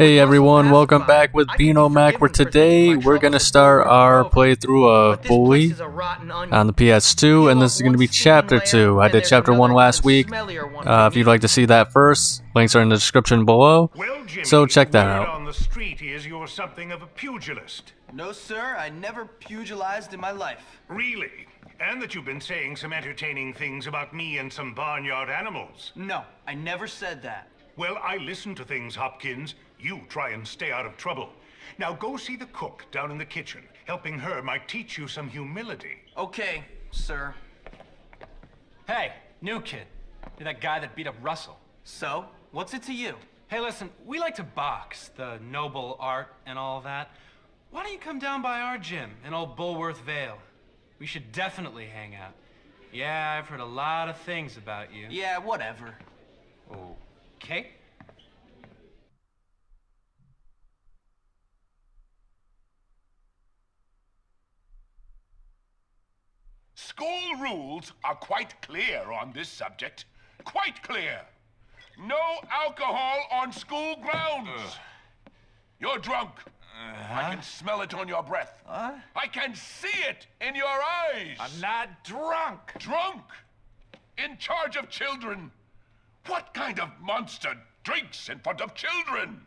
Hey everyone, welcome back with Beano Mac, where today we're going to start our playthrough of Bully on the PS2, and this is going to be Chapter 2. I did Chapter 1 last week. If you'd like to see that first, links are in the description below, so check that out. On the street is you're something of a pugilist. No, sir, I never pugilized in my life. Really? And that you've been saying some entertaining things about me and some barnyard animals. No, I never said that. Well, I listen to things, Hopkins. You try and stay out of trouble. Now go see the cook down in the kitchen. Helping her might teach you some humility. Okay, sir. Hey, new kid. You're that guy that beat up Russell. So, what's it to you? Hey, listen, we like to box, the noble art and all that. Why don't you come down by our gym in old Bulworth Vale? We should definitely hang out. Yeah, I've heard a lot of things about you. Yeah, whatever. Okay. School rules are quite clear on this subject. Quite clear. No alcohol on school grounds. You're drunk. I can smell it on your breath. I can see it in your eyes. I'm not drunk. Drunk? In charge of children? What kind of monster drinks in front of children?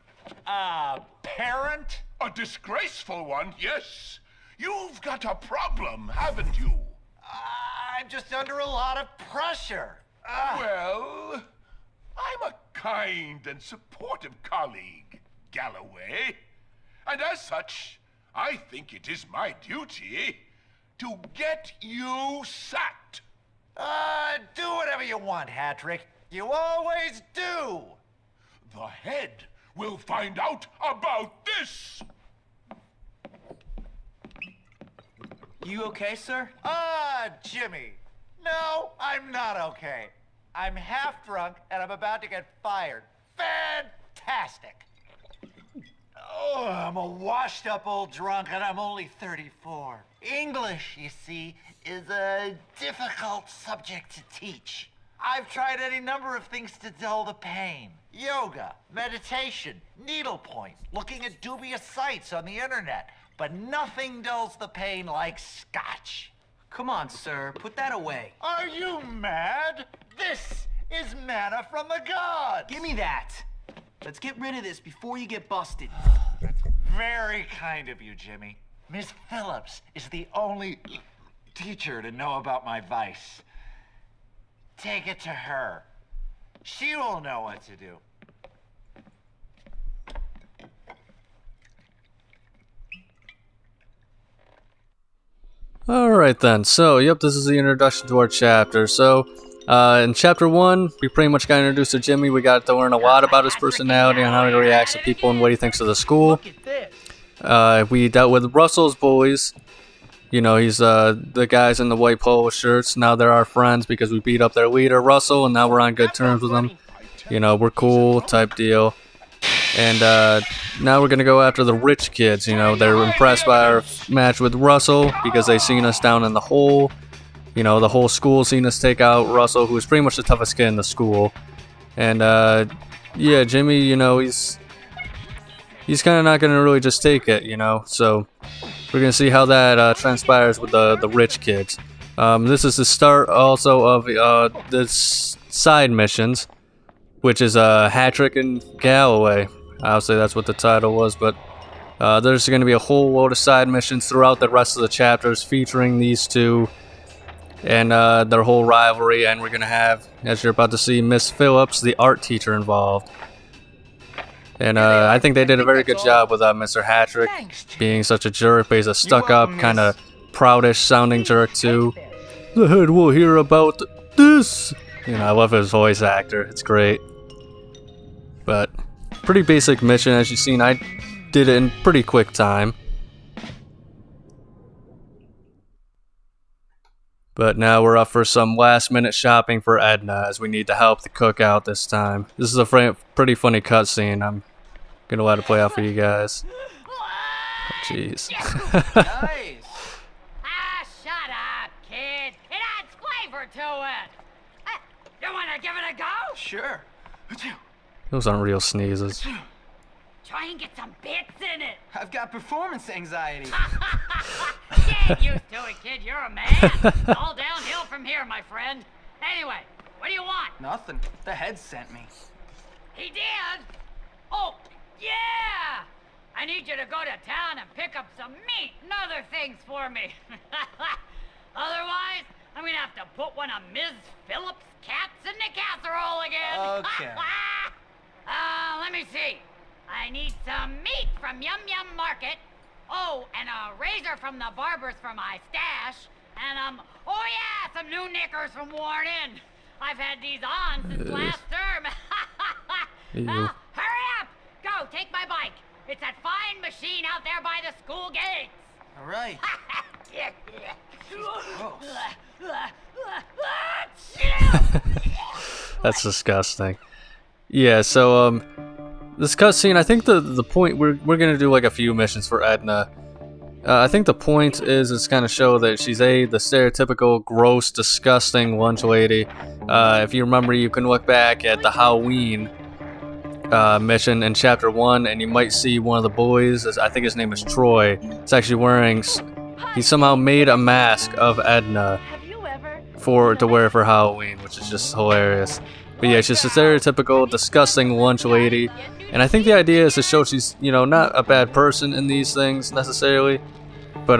Parent? A disgraceful one, yes. You've got a problem, haven't you? I'm just under a lot of pressure. Well, I'm a kind and supportive colleague, Galloway. And as such, I think it is my duty to get you sacked. Do whatever you want, Hattrick. You always do. The head will find out about this. You okay, sir? Jimmy. No, I'm not okay. I'm half drunk and I'm about to get fired. Fantastic. Oh, I'm a washed up old drunk and I'm only 34. English, you see, is a difficult subject to teach. I've tried any number of things to dull the pain. Yoga, meditation, needlepoint, looking at dubious sites on the internet. But nothing dulls the pain like scotch. Come on, sir, put that away. Are you mad? This is manna from the gods. Give me that. Let's get rid of this before you get busted. That's very kind of you, Jimmy. Miss Phillips is the only teacher to know about my vice. Take it to her. She will know what to do. Alright then, so yep, this is the introduction to our chapter. So, in Chapter 1, we pretty much got introduced to Jimmy. We got to learn a lot about his personality and how he reacts to people and what he thinks of the school. We dealt with Russell's bullies. You know, he's the guys in the white polo shirts. Now they're our friends because we beat up their leader, Russell, and now we're on good terms with him. You know, we're cool type deal. And now we're going to go after the rich kids. You know, they're impressed by our match with Russell because they seen us down in the hole. You know, the whole school seen us take out Russell, who's pretty much the toughest kid in the school. And yeah, Jimmy, you know, he's kind of not going to really just take it, you know. So we're going to see how that transpires with the rich kids. This is the start also of this side missions, which is Hattrick and Galloway. I'll say that's what the title was, but there's going to be a whole load of side missions throughout the rest of the chapters featuring these two and their whole rivalry, and we're going to have, as you're about to see, Miss Phillips, the art teacher, involved. And I think they did a very good job with Mr. Hattrick being such a jerk, but he's a stuck-up, kind of proudish sounding jerk too. The head will hear about this. You know, I love his voice actor. It's great. But pretty basic mission, as you've seen. I did it in pretty quick time. But now we're up for some last-minute shopping for Edna, as we need to help the cook out this time. This is a pretty funny cutscene. I'm gonna let it play out for you guys. Oh, jeez. Nice. Shut up, kid. It adds flavor to it. You wanna give it a go? Sure. Those aren't real sneezes. Try and get some bits in it. I've got performance anxiety. Get used to it, kid. You're a man. All downhill from here, my friend. Anyway, what do you want? Nothing. The head sent me. He did? Oh, yeah! I need you to go to town and pick up some meat and other things for me. Otherwise, I'm gonna have to put one of Ms. Phillips' cats in the casserole again. Okay. Let me see. I need some meat from Yum Yum Market. Oh, and a razor from the barber's for my stash. And, oh yeah, some new knickers from Worn In. I've had these on since last term. Now, hurry up! Go, take my bike. It's that fine machine out there by the school gates. All right. That's disgusting. Yeah, so this cutscene, I think the point we're gonna do like a few missions for Edna. I think the point is kind of show that she's the stereotypical gross, disgusting lunch lady. If you remember, you can look back at the Halloween mission in chapter 1, and you might see one of the bullies. I think his name is Troy. It's actually wearing. He somehow made a mask of Edna to wear for Halloween, which is just hilarious. But yeah, she's a stereotypical, disgusting lunch lady. And I think the idea is to show she's, not a bad person in these things necessarily. But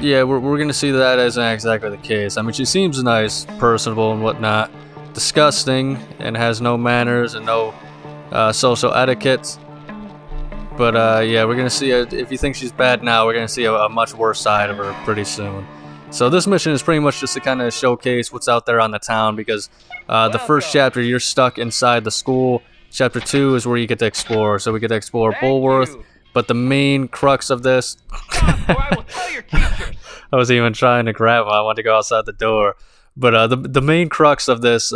yeah, we're gonna see that as not exactly the case. I mean, she seems nice, personable, and whatnot. Disgusting, and has no manners and no social etiquette. But yeah, we're gonna see. If you think she's bad now, we're gonna see a much worse side of her pretty soon. So this mission is pretty much just to kind of showcase what's out there on the town, because the first chapter you're stuck inside the school. Chapter 2 is where you get to explore. So we get to explore Bullworth, but the main crux of this... I was even trying to grab him. I wanted to go outside the door. But the main crux of this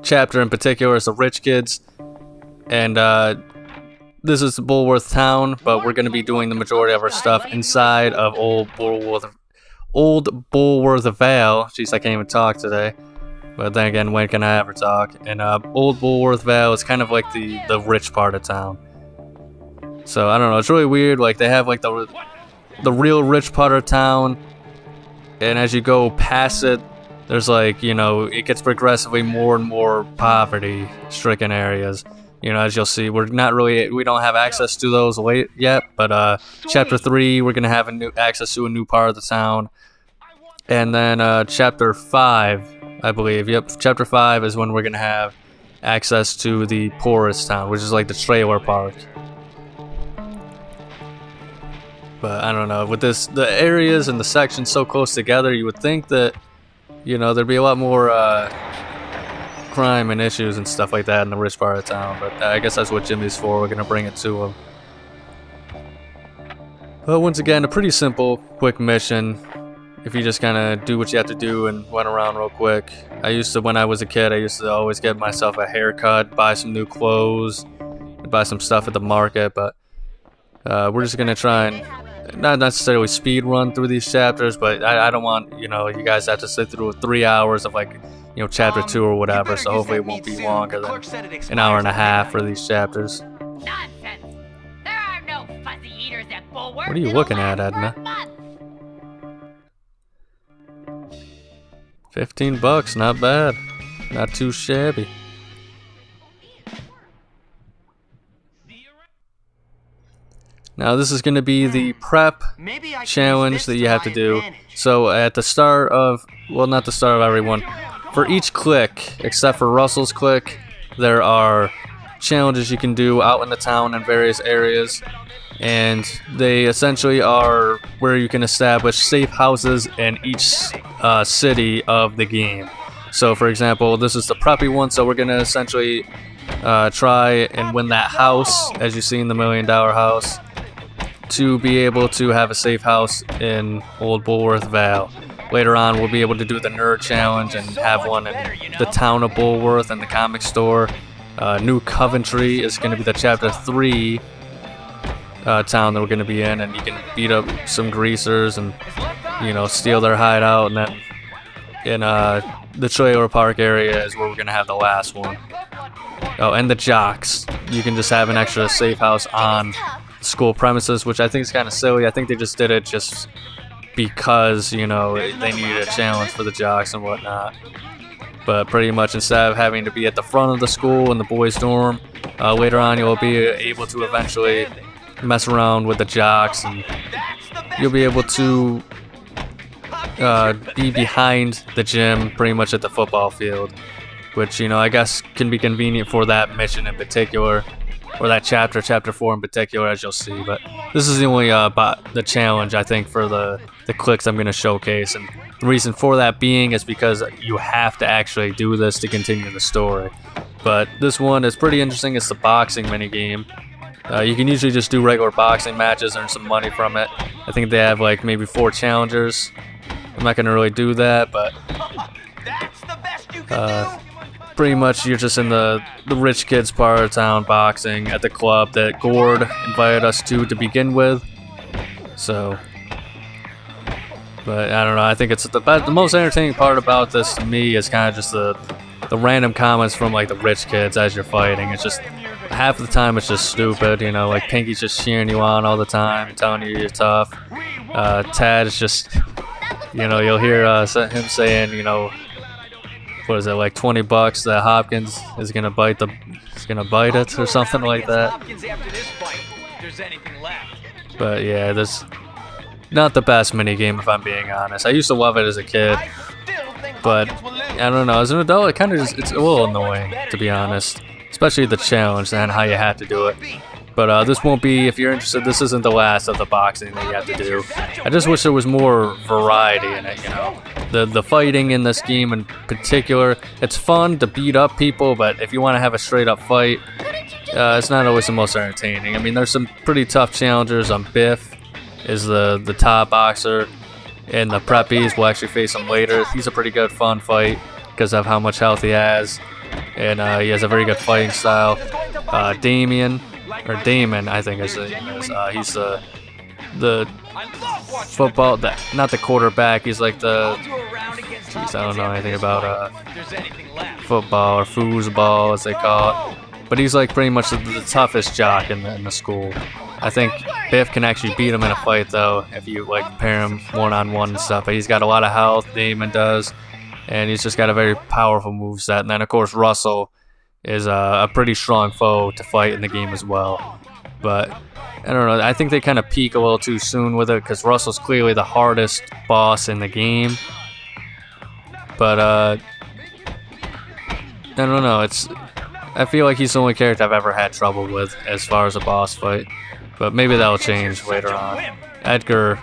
chapter in particular is the rich kids. And this is Bullworth town, but we're going to be doing the majority of our stuff inside of Old Bullworth Vale. Jeez, I can't even talk today. But then again, when can I ever talk? And Old Bullworth Vale is kind of like the rich part of town. So I don't know, it's really weird. Like they have like the real rich part of town, and as you go past it, there's like, it gets progressively more and more poverty-stricken areas. As you'll see, we don't have access to those yet. But chapter 3, we're gonna have access to a new part of the town, and then chapter 5. I believe. Yep, chapter 5 is when we're gonna have access to the poorest town, which is like the trailer park. But I don't know, with the areas and the sections so close together, you would think that, there'd be a lot more crime and issues and stuff like that in the rich part of town. But I guess that's what Jimmy's for. We're gonna bring it to him. But once again, a pretty simple, quick mission. If you just kind of do what you have to do and run around real quick. When I was a kid, I used to always get myself a haircut, buy some new clothes, buy some stuff at the market. But we're just going to try and not necessarily speed run through these chapters, but I don't want, you guys to have to sit through 3 hours of like, chapter 2 or whatever. So hopefully it won't be longer than an hour and a half for these chapters. Nonsense! There are no fuzzy eaters at Bullworth. What are you looking at, Edna? $15, not bad. Not too shabby. Now this is going to be the prep challenge that you have to do. So at the start of, well, not the start of everyone, for each kliq, except for Russell's kliq, there are challenges you can do out in the town in various areas. And they essentially are where you can establish safe houses in each city of the game. So for example, this is the preppy one, so we're going to essentially try and win that house, as you see in the $1 million house, to be able to have a safe house in Old Bullworth Vale. Later on, we'll be able to do the nerd challenge and have one in the town of Bullworth and the comic store. New Coventry is going to be the chapter 3 town that we're going to be in, and you can beat up some greasers and steal their hideout, and then in the trailer park area is where we're gonna have the last one. Oh, and the jocks. You can just have an extra safe house on school premises, which I think is kind of silly. I think they just did it just because, you know, they needed a challenge for the jocks and whatnot. But pretty much instead of having to be at the front of the school in the boys' dorm, later on you'll be able to eventually mess around with the jocks, and you'll be able to be behind the gym pretty much at the football field, which, you know, I guess can be convenient for that mission in particular, or that chapter 4 in particular, as you'll see. But this is the only the challenge, I think, for the kliqs I'm going to showcase, and the reason for that being is because you have to actually do this to continue the story. But this one is pretty interesting. It's the boxing minigame. You can usually just do regular boxing matches, earn some money from it. I think they have like maybe 4 challengers. I'm not going to really do that, but pretty much you're just in the rich kids part of town boxing at the club that Gord invited us to begin with. So, but I don't know, I think it's the most entertaining part about this to me is kind of just the random comments from like the rich kids as you're fighting. It's just half the time it's just stupid, you know, like Pinky's just cheering you on all the time, telling you you're tough. Tad is just, you know, you'll hear him saying, you know, what is it, like $20 that Hopkins is gonna bite it or something like that. But yeah, this not the best minigame if I'm being honest. I used to love it as a kid, but I don't know, as an adult it kind of it's a little annoying, to be honest, especially the challenge and how you have to do it. But this won't be, if you're interested, this isn't the last of the boxing that you have to do. I just wish there was more variety in it, you know. The fighting in this game in particular, it's fun to beat up people, but if you want to have a straight up fight, it's not always the most entertaining. I mean, there's some pretty tough challengers. Biff is the top boxer, and the preppies, we'll actually face him later. He's a pretty good fun fight because of how much health he has, and he has a very good fighting style. Damon, I think is it. He's the football, not the quarterback. He's like the, jeez, I don't know anything about football or foosball as they call it. But he's like pretty much the toughest jock in the school. I think Biff can actually beat him in a fight though, if you like pair him one-on-one and stuff. But he's got a lot of health, Damon does, and he's just got a very powerful moveset. And then of course Russell is a pretty strong foe to fight in the game as well. But I don't know, I think they kind of peak a little too soon with it because Russell's clearly the hardest boss in the game. But I don't know, I feel like he's the only character I've ever had trouble with as far as a boss fight. But maybe that'll change later on. Edgar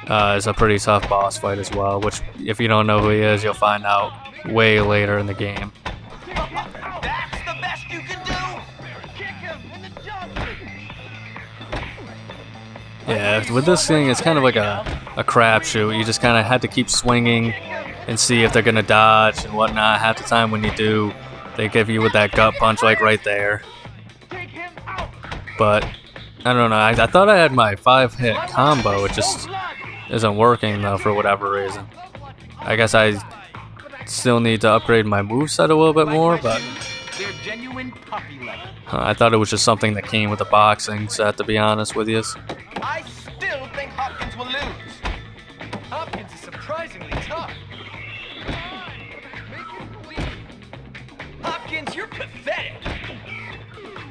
is a pretty tough boss fight as well, which if you don't know who he is, you'll find out way later in the game. Yeah, with this thing, it's kind of like a crapshoot. You just kind of have to keep swinging and see if they're going to dodge and whatnot. Half the time when you do, they give you with that gut punch like right there. But, I don't know, I thought I had my 5-hit combo. It just isn't working though for whatever reason. I guess I still need to upgrade my moveset a little bit more, but I thought it was just something that came with the boxing set, to be honest with you. I still think Hopkins will lose. Hopkins is surprisingly tough. Hopkins, you're pathetic.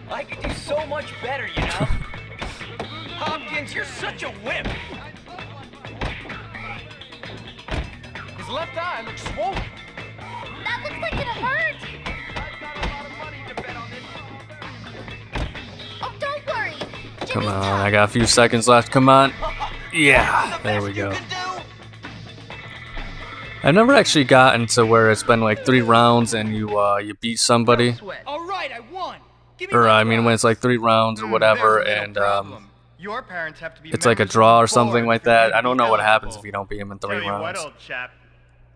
I could do so much better, you know? Hopkins, you're such a wimp. His left eye looks swollen. That looks like it hurt. Oh, don't worry. Come on, I got a few seconds left. Come on. Yeah, there we go. I've never actually gotten to where it's been like 3 rounds and you beat somebody. All right, I won. Or I mean when it's like 3 rounds or whatever, and Your parents have to be it's like a draw or something like that. I don't know what happens if you don't beat him in 3 rounds.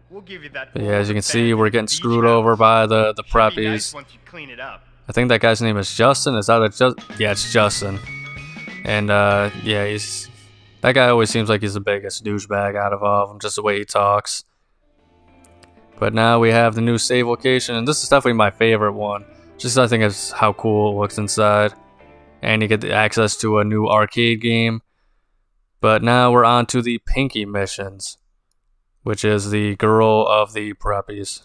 We'll give you that. But yeah, as you can see, we're getting screwed over by the preppies. I think that guy's name is Justin. Is that yeah, it's Justin. And yeah, that guy always seems like he's the biggest douchebag out of all of them, just the way he talks. But now we have the new save location, and this is definitely my favorite one. Just I think it's how cool it looks inside. And you get the access to a new arcade game. But now we're on to the Pinky missions, which is the girl of the preppies.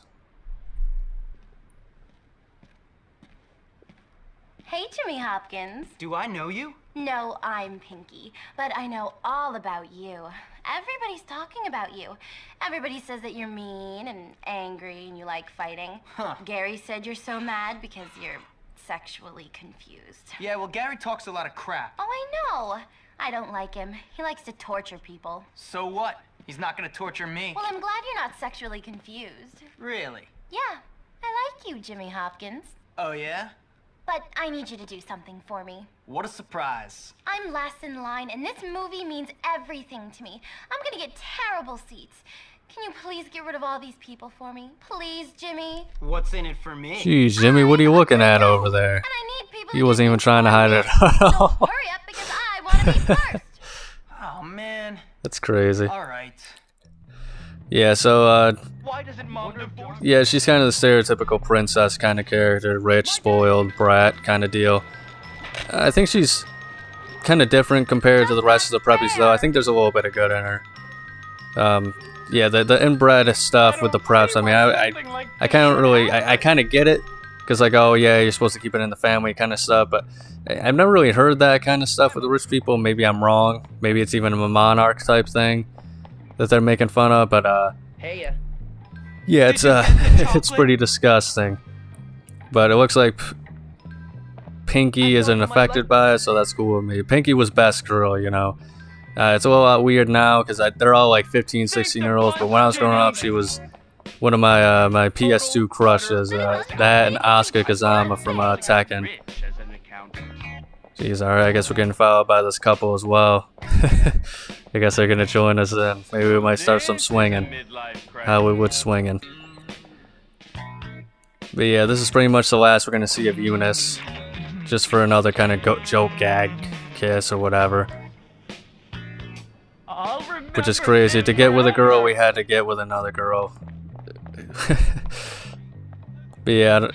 Hey, Jimmy Hopkins. Do I know you? No, I'm Pinky, but I know all about you. Everybody's talking about you. Everybody says that you're mean and angry and you like fighting. Huh. Gary said you're so mad because you're sexually confused. Yeah, well, Gary talks a lot of crap. Oh, I know. I don't like him. He likes to torture people. So what? He's not gonna torture me. Well, I'm glad you're not sexually confused. Really? Yeah, I like you, Jimmy Hopkins. Oh, yeah? But I need you to do something for me. What a surprise. I'm last in line, and this movie means everything to me. I'm gonna get terrible seats. Can you please get rid of all these people for me? Please, Jimmy? What's in it for me? Jeez, Jimmy, what are you looking at over there? And I need people He to wasn't do even trying to for hide me. it at So all. hurry up, because I want to be first. Oh, man. That's crazy. All right. Yeah, so, Why doesn't Mom divorce? yeah, she's kind of the stereotypical princess kind of character, rich, spoiled, brat kind of deal. I think she's kind of different compared to the rest of the preppies, though. I think there's a little bit of good in her. Yeah, the inbred stuff with the preps, I mean, I kind of really, I kind of get it, because like, oh yeah, you're supposed to keep it in the family kind of stuff, but I've never really heard that kind of stuff with the rich people. Maybe I'm wrong. Maybe it's even a monarch type thing that they're making fun of, but Hey, yeah, it's it's pretty disgusting. But it looks like Pinky isn't affected by it, so that's cool with me. Pinky was best girl, you know. It's a little weird now because they're all like 15, 16-year-olds, but when I was growing up, she was one of my my PS2 crushes. That and Asuka Kazama from Tekken. Jeez, alright, I guess we're getting followed by this couple as well. I guess they're gonna join us in. Maybe we might start some swinging. Hollywood swinging. But yeah, this is pretty much the last we're gonna see of Eunice. Just for another kind of joke gag kiss or whatever. Which is crazy. To get with a girl, we had to get with another girl. But yeah,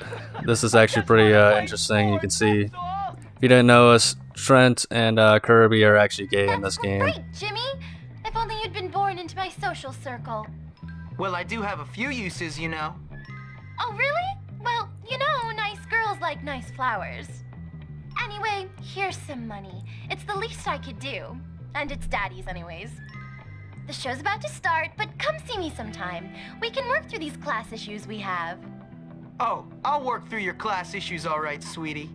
this is actually pretty interesting. You can see, if you didn't know us, Trent and Kirby are actually gay in this game. Great, Jimmy. If only you'd been born into my social circle. Well, I do have a few uses, you know. Oh, really? Well, you know, nice girls like nice flowers. Anyway, here's some money. It's the least I could do. And it's Daddy's anyways. The show's about to start, but come see me sometime. We can work through these class issues we have. Oh, I'll work through your class issues all right, sweetie.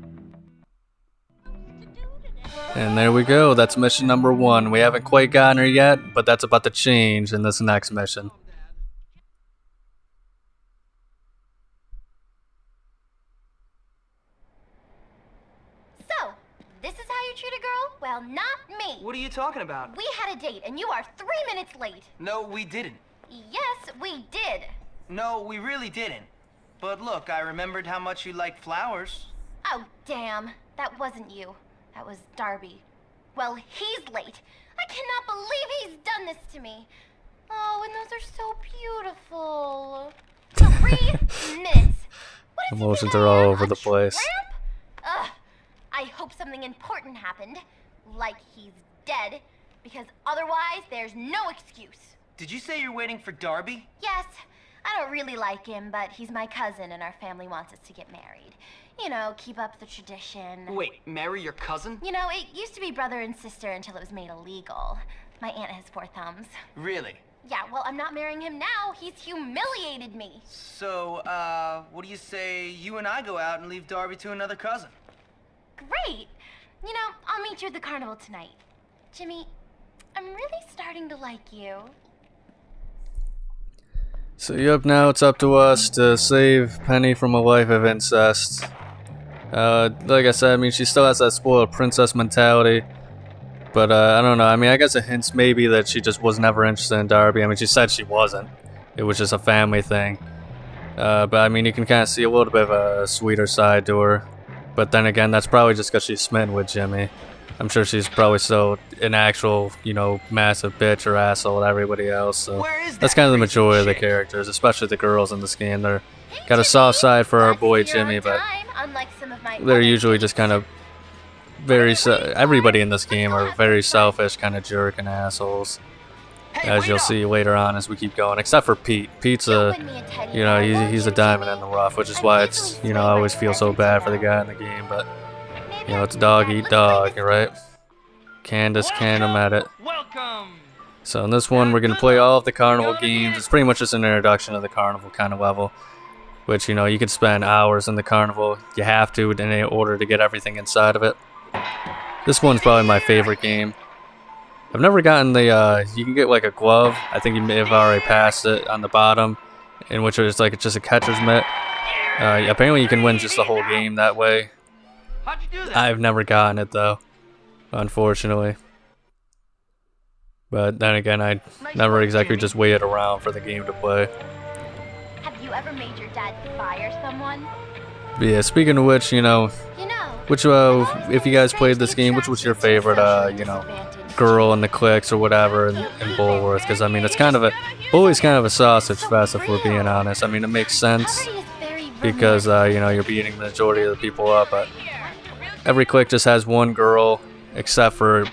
And there we go. That's mission number 1. We haven't quite gotten her yet, but that's about to change in this next mission. So, this is how you treat a girl? Well, not me. What are you talking about? We had a date, and you are 3 minutes late. No, we didn't. Yes, we did. No, we really didn't. But look, I remembered how much you like flowers. Oh, damn. That wasn't you. That was Darby. Well, he's late. I cannot believe he's done this to me. Oh, and those are so beautiful. 3 minutes. What is he, Emotions an are all am, over a the place. tramp? Ugh. I hope something important happened. Like he's dead. Because otherwise, there's no excuse. Did you say you're waiting for Darby? Yes. I don't really like him, but he's my cousin and our family wants us to get married. You know, keep up the tradition. Wait, marry your cousin? You know, it used to be brother and sister until it was made illegal. My aunt has 4 thumbs. Really? Yeah, well, I'm not marrying him now. He's humiliated me. So, what do you say you and I go out and leave Darby to another cousin? Great. You know, I'll meet you at the carnival tonight. Jimmy, I'm really starting to like you. So yep, now it's up to us to save Penny from a life of incest. Like I said, I mean, she still has that spoiled princess mentality. But I don't know, I mean, I guess it hints maybe that she just was never interested in Darby. I mean, she said she wasn't. It was just a family thing. But I mean, you can kind of see a little bit of a sweeter side to her. But then again, that's probably just because she's smitten with Jimmy. I'm sure she's probably still an actual, you know, massive bitch or asshole with everybody else. So that's kind of the majority of the characters, especially the girls in this game. They're got a soft side for our boy Jimmy, but they're usually just kind of very. Everybody in this game are very selfish, kind of jerk and assholes, as you'll see later on as we keep going. Except for Pete. Pete's a, you know, he's a diamond in the rough, which is why it's, you know, I always feel so bad for the guy in the game, but. You know, it's dog eat dog, right? Candace can him at it. So in this one, we're going to play all of the carnival games. It's pretty much just an introduction to the carnival kind of level. Which, you know, you could spend hours in the carnival. You have to in order to get everything inside of it. This one's probably my favorite game. I've never gotten the, you can get like a glove. I think you may have already passed it on the bottom. In which it's like just a catcher's mitt. Apparently you can win just the whole game that way. I've never gotten it though, unfortunately. But then again, I never exactly just waited around for the game to play. Have you ever made your dad fire someone? But yeah, speaking of which, you know, which if you guys played this game, which was your favorite, you know, girl in the kliqs or whatever in Bulworth? Because I mean, it's kind of a Bully's kind of a sausage fest if we're being honest. I mean, it makes sense because you know, you're beating the majority of the people up, but. Every kliq just has one girl, except for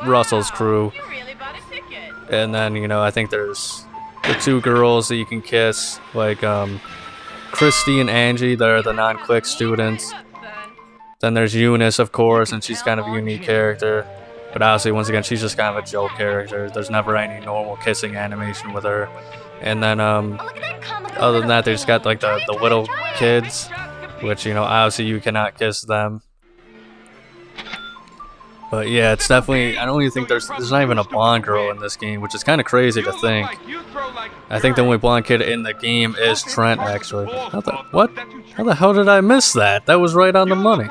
Russell's crew. And then, you know, I think there's the two girls that you can kiss, like Christy and Angie, they're the non-kliq students. Then there's Eunice, of course, and she's kind of a unique character. But honestly, once again, she's just kind of a joke character. There's never any normal kissing animation with her. And then, other than that, they just got like the little kids, which, you know, obviously you cannot kiss them. But yeah, it's definitely, I don't even think there's not even a blonde girl in this game, which is kind of crazy to think. I think the only blonde kid in the game is Trent, actually. What? How the hell did I miss that? That was right on the money.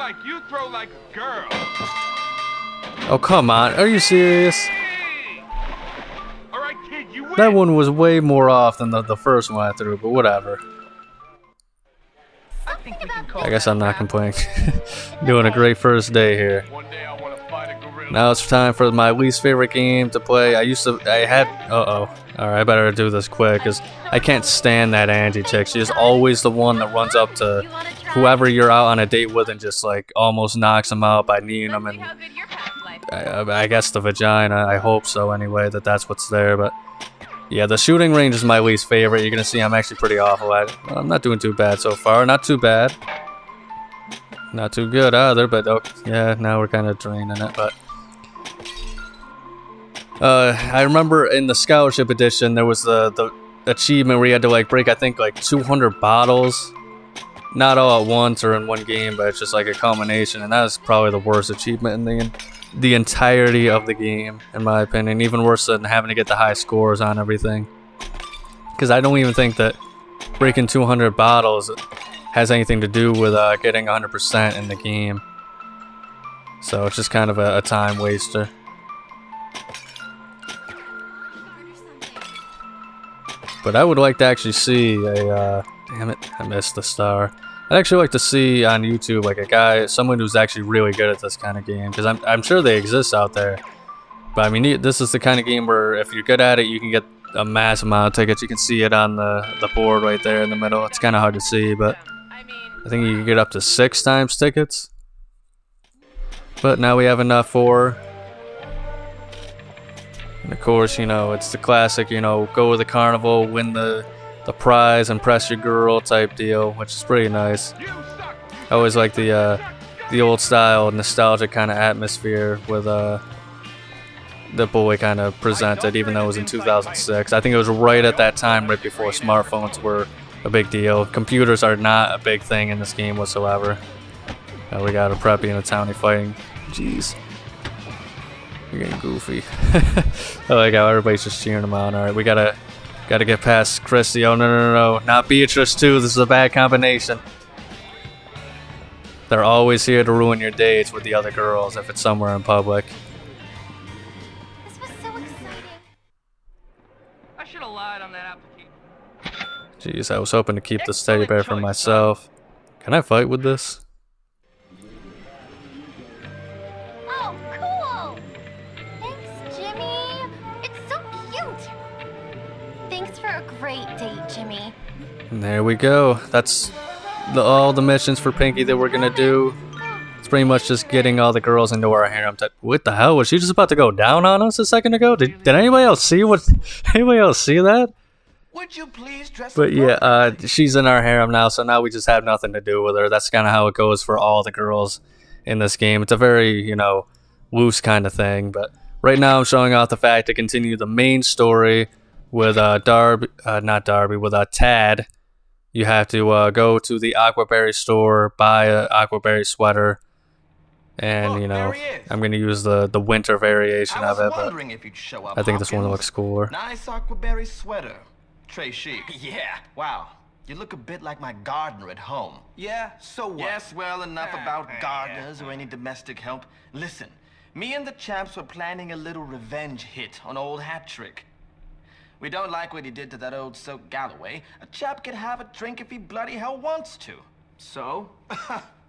Oh, come on. Are you serious? That one was way more off than the first one I threw, but whatever. I guess I'm not complaining. Doing a great first day here. Now it's time for my least favorite game to play. Alright, I better do this quick, because I can't stand that Angie chick. She is always the one that runs up to whoever you're out on a date with and just, like, almost knocks them out by kneeing them in, I guess, the vagina. I hope so, anyway, that's what's there, but... Yeah, the shooting range is my least favorite. You're gonna see I'm actually pretty awful at it. Well, I'm not doing too bad so far. Not too bad. Not too good either, but oh, yeah, now we're kind of draining it, but... I remember in the scholarship edition there was the achievement where you had to like break I think like 200 bottles, not all at once or in one game, but it's just like a combination, and that was probably the worst achievement in the entirety of the game, in my opinion. Even worse than having to get the high scores on everything, because I don't even think that breaking 200 bottles has anything to do with getting 100% in the game. So it's just kind of a time waster. But I would like to actually see a, damn it, I missed the star. I'd actually like to see on YouTube like a guy, someone who's actually really good at this kind of game, because I'm sure they exist out there. But I mean, this is the kind of game where if you're good at it, you can get a mass amount of tickets. You can see it on the board right there in the middle. It's kind of hard to see, but I think you can get up to 6 times tickets. But now we have enough for... And of course, you know, it's the classic, you know, go to the carnival, win the prize, impress your girl type deal, which is pretty nice. I always like the old style, nostalgic kind of atmosphere with the Bully kind of presented, even though it was in 2006. I think it was right at that time, right before smartphones were a big deal. Computers are not a big thing in this game whatsoever. We got a preppy and a townie fighting. Jeez. You're getting goofy. I like how everybody's just cheering him on. Alright, we gotta get past Christy. Oh, no. Not Beatrice, too. This is a bad combination. They're always here to ruin your dates with the other girls if it's somewhere in public. This was so exciting. I should have lied on that application. Jeez, I was hoping to keep this teddy bear for myself. Can I fight with this? Oh, cool! Jimmy. And there we go. That's all the missions for Pinky that we're gonna do. It's pretty much just getting all the girls into our harem. What the hell? Was she just about to go down on us a second ago? Did anybody else see what? Anybody else see that? Would you please dress But yeah, she's in our harem now, so now we just have nothing to do with her. That's kind of how it goes for all the girls in this game. It's a very, you know, loose kind of thing. But right now I'm showing off the fact to continue the main story with with Tad. You have to go to the Aquaberry store, buy an Aquaberry sweater, and Look, you know, there he is. I'm gonna use the winter variation I of was it. But wondering if you'd show up, I think this one Hopkins. looks cooler. Nice Aquaberry sweater. Très chic. Yeah. Wow. You look a bit like my gardener at home. Yeah, so what? Yes, well, enough about gardeners or any domestic help. Listen, me and the chaps were planning a little revenge hit on old Hat-Trick. We don't like what he did to that old soak Galloway. A chap can have a drink if he bloody hell wants to. So?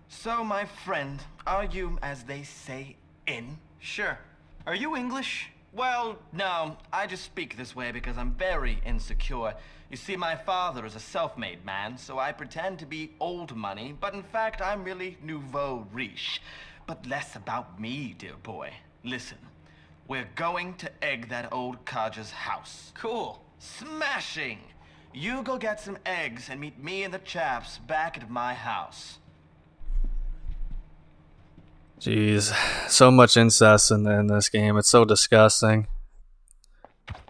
So, my friend, are you, as they say, in? Sure. Are you English? Well, no. I just speak this way because I'm very insecure. You see, my father is a self-made man, so I pretend to be old money, but in fact, I'm really nouveau riche. But less about me, dear boy. Listen, we're going to egg that old codger's house. Cool. Smashing! You go get some eggs and meet me and the chaps back at my house. Jeez, so much incest in this game. It's so disgusting.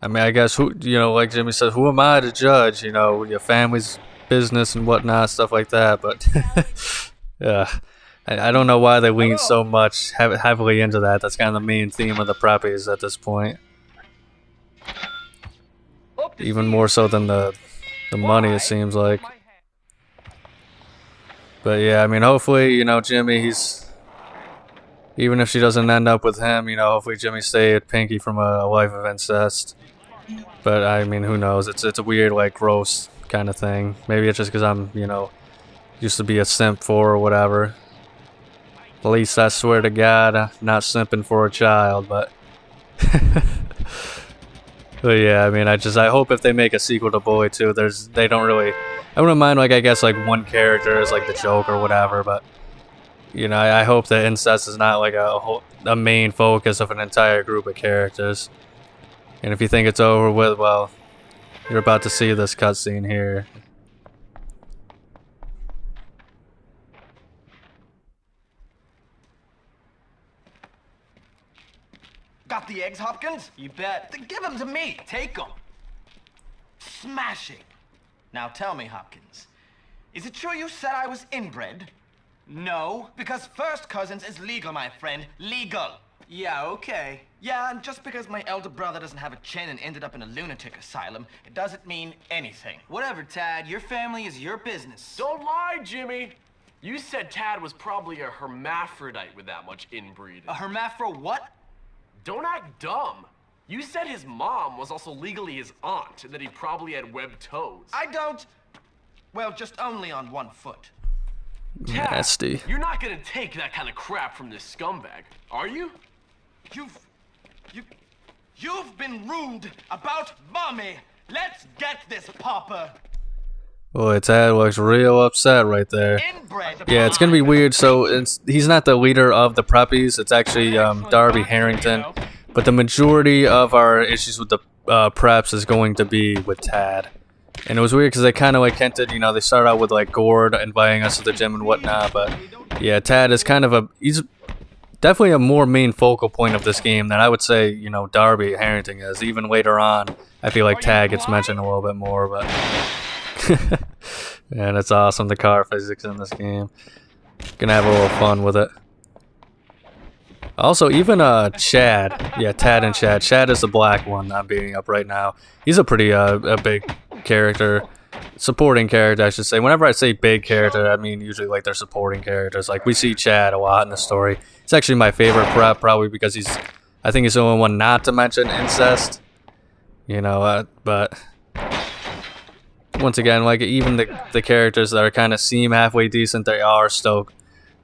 I mean, I guess who, you know, like Jimmy said, who am I to judge? You know, your family's business and whatnot, stuff like that. But yeah, I don't know why they lean so much heavily into that. That's kind of the main theme of the preppies at this point. Even more so than the money, it seems like. But yeah, I mean, hopefully, you know, Jimmy, he's. Even if she doesn't end up with him, you know, hopefully Jimmy stay with Pinky from a life of incest. But I mean, who knows? It's a weird, like, gross kind of thing. Maybe it's just because I'm, you know, used to be a simp for or whatever. At least I swear to God, I'm not simping for a child, but. But yeah, I mean, I hope if they make a sequel to Bully 2, they don't really. I wouldn't mind, like, I guess, like, one character is like the joke or whatever, but. You know, I hope that incest is not like a main focus of an entire group of characters. And if you think it's over with, well, you're about to see this cutscene here. Got the eggs, Hopkins? You bet. Then give them to me. Take them. Smashing. Now tell me, Hopkins, is it true you said I was inbred? No, because first cousins is legal, my friend. Legal. Yeah, okay. Yeah, and just because my elder brother doesn't have a chin and ended up in a lunatic asylum, it doesn't mean anything. Whatever, Tad. Your family is your business. Don't lie, Jimmy. You said Tad was probably a hermaphrodite with that much inbreeding. A hermaphro what? Don't act dumb. You said his mom was also legally his aunt and that he probably had webbed toes. I don't... Well, just only on one foot. Tad, Nasty. you're not gonna take that kind of crap from this scumbag, are you? You've been rude about Mommy. Let's get this pauper. Boy, Tad looks real upset right there. Inbred. Yeah, it's gonna be weird. So he's not the leader of the preppies. It's actually Darby Harrington. But the majority of our issues with the preps is going to be with Tad. And it was weird because they kind of like hinted, you know, they started out with like Gord inviting us to the gym and whatnot. But yeah, Tad is kind of he's definitely a more main focal point of this game than I would say, you know, Darby Harrington is. Even later on, I feel like Tad gets mentioned a little bit more, but. Man, it's awesome, the car physics in this game. Gonna have a little fun with it. Also, even Chad. Yeah, Tad and Chad. Chad is the black one I'm beating up right now. He's a pretty a big character. Supporting character, I should say. Whenever I say big character, I mean usually like they're supporting characters. Like we see Chad a lot in the story. It's actually my favorite prep, probably because I think he's the only one not to mention incest. You know, but once again, like even the characters that are kind of seem halfway decent, they are still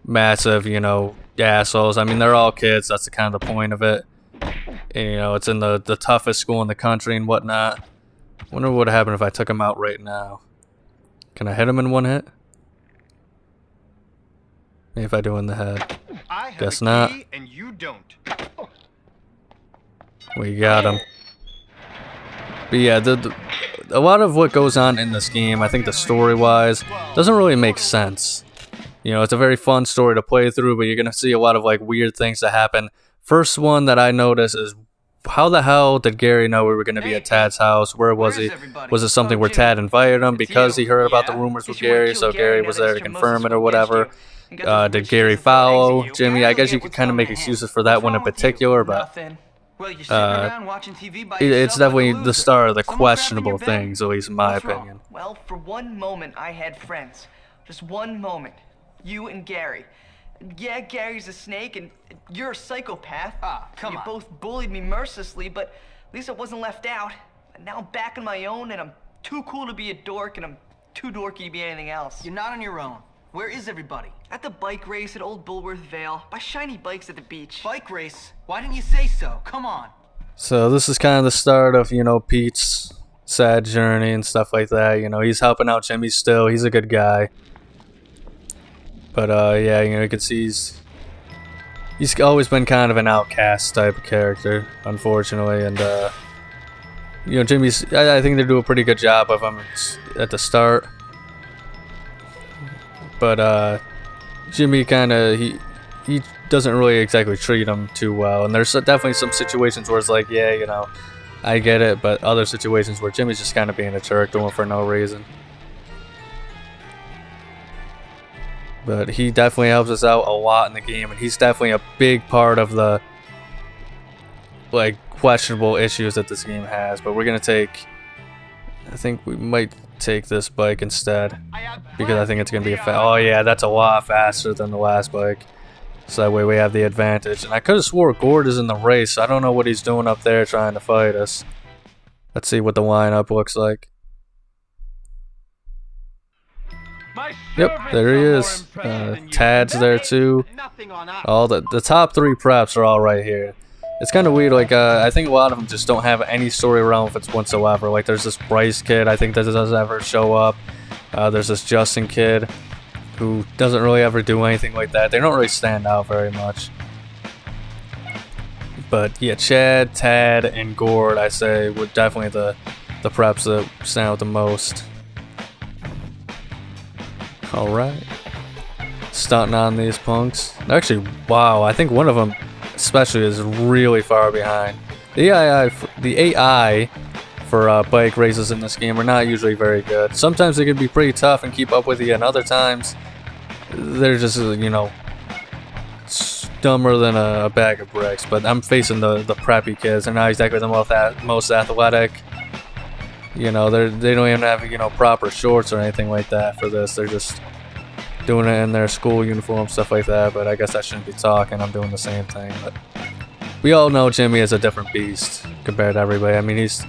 massive, you know, assholes. I mean, they're all kids. That's the kind of the point of it. And, you know, it's in the toughest school in the country and whatnot. Wonder what would happen if I took him out right now. Can I hit him in one hit? Maybe if I do in the head. Guess not. And you don't. We got him. But yeah, a lot of what goes on in this game, I think the story-wise, doesn't really make sense. You know, it's a very fun story to play through, but you're gonna see a lot of like weird things that happen. First one that I noticed is, how the hell did Gary know we were gonna be at Tad's house? Where was he? Was it something where Tad invited him because he heard about the rumors with Gary, so Gary was there to confirm it or whatever? Did Gary follow Jimmy? I guess you could kind of make excuses for that one in particular, but it's definitely the start of the questionable things, at least in my opinion. Well, for one moment I had friends. Just one moment. You and Gary. Yeah, Gary's a snake and you're a psychopath. Come on. You both bullied me mercilessly, but at least I wasn't left out. And now I'm back on my own and I'm too cool to be a dork and I'm too dorky to be anything else. You're not on your own. Where is everybody? At the bike race at Old Bulworth Vale, by shiny bikes at the beach. Bike race? Why didn't you say so? Come on. So this is kind of the start of, you know, Pete's sad journey and stuff like that. You know, he's helping out Jimmy still. He's a good guy. But yeah, you know, you can see he's always been kind of an outcast type of character, unfortunately. And you know, I think they do a pretty good job of him at the start. But Jimmy kind of he doesn't really exactly treat him too well, and there's definitely some situations where it's like, yeah, you know, I get it, but other situations where Jimmy's just kind of being a jerk to him for no reason. But he definitely helps us out a lot in the game, and he's definitely a big part of the like questionable issues that this game has. But we're gonna take, I think we might take this bike instead, because I think it's gonna be oh yeah, that's a lot faster than the last bike, so that way we have the advantage. And I could have swore Gord is in the race, so I don't know what he's doing up there trying to fight us. Let's see what the lineup looks like. Yep, there he is. Tad's there too. All the top three preps are all right here. It's kind of weird, like, I think a lot of them just don't have any story relevance whatsoever. Like, there's this Bryce kid, I think that doesn't ever show up. There's this Justin kid who doesn't really ever do anything like that. They don't really stand out very much. But, yeah, Chad, Tad, and Gord, I say, were definitely the preps that stand out the most. Alright. Stunting on these punks. Actually, wow, I think one of them especially is really far behind. The AI for bike races in this game are not usually very good. Sometimes they can be pretty tough and keep up with you, and other times they're just, you know, dumber than a bag of bricks. But I'm facing the preppy kids. They're not exactly the most athletic. You know, they don't even have, you know, proper shorts or anything like that for this. They're just doing it in their school uniform, stuff like that. But I guess I shouldn't be talking. I'm doing the same thing. But we all know Jimmy is a different beast compared to everybody. I mean, he's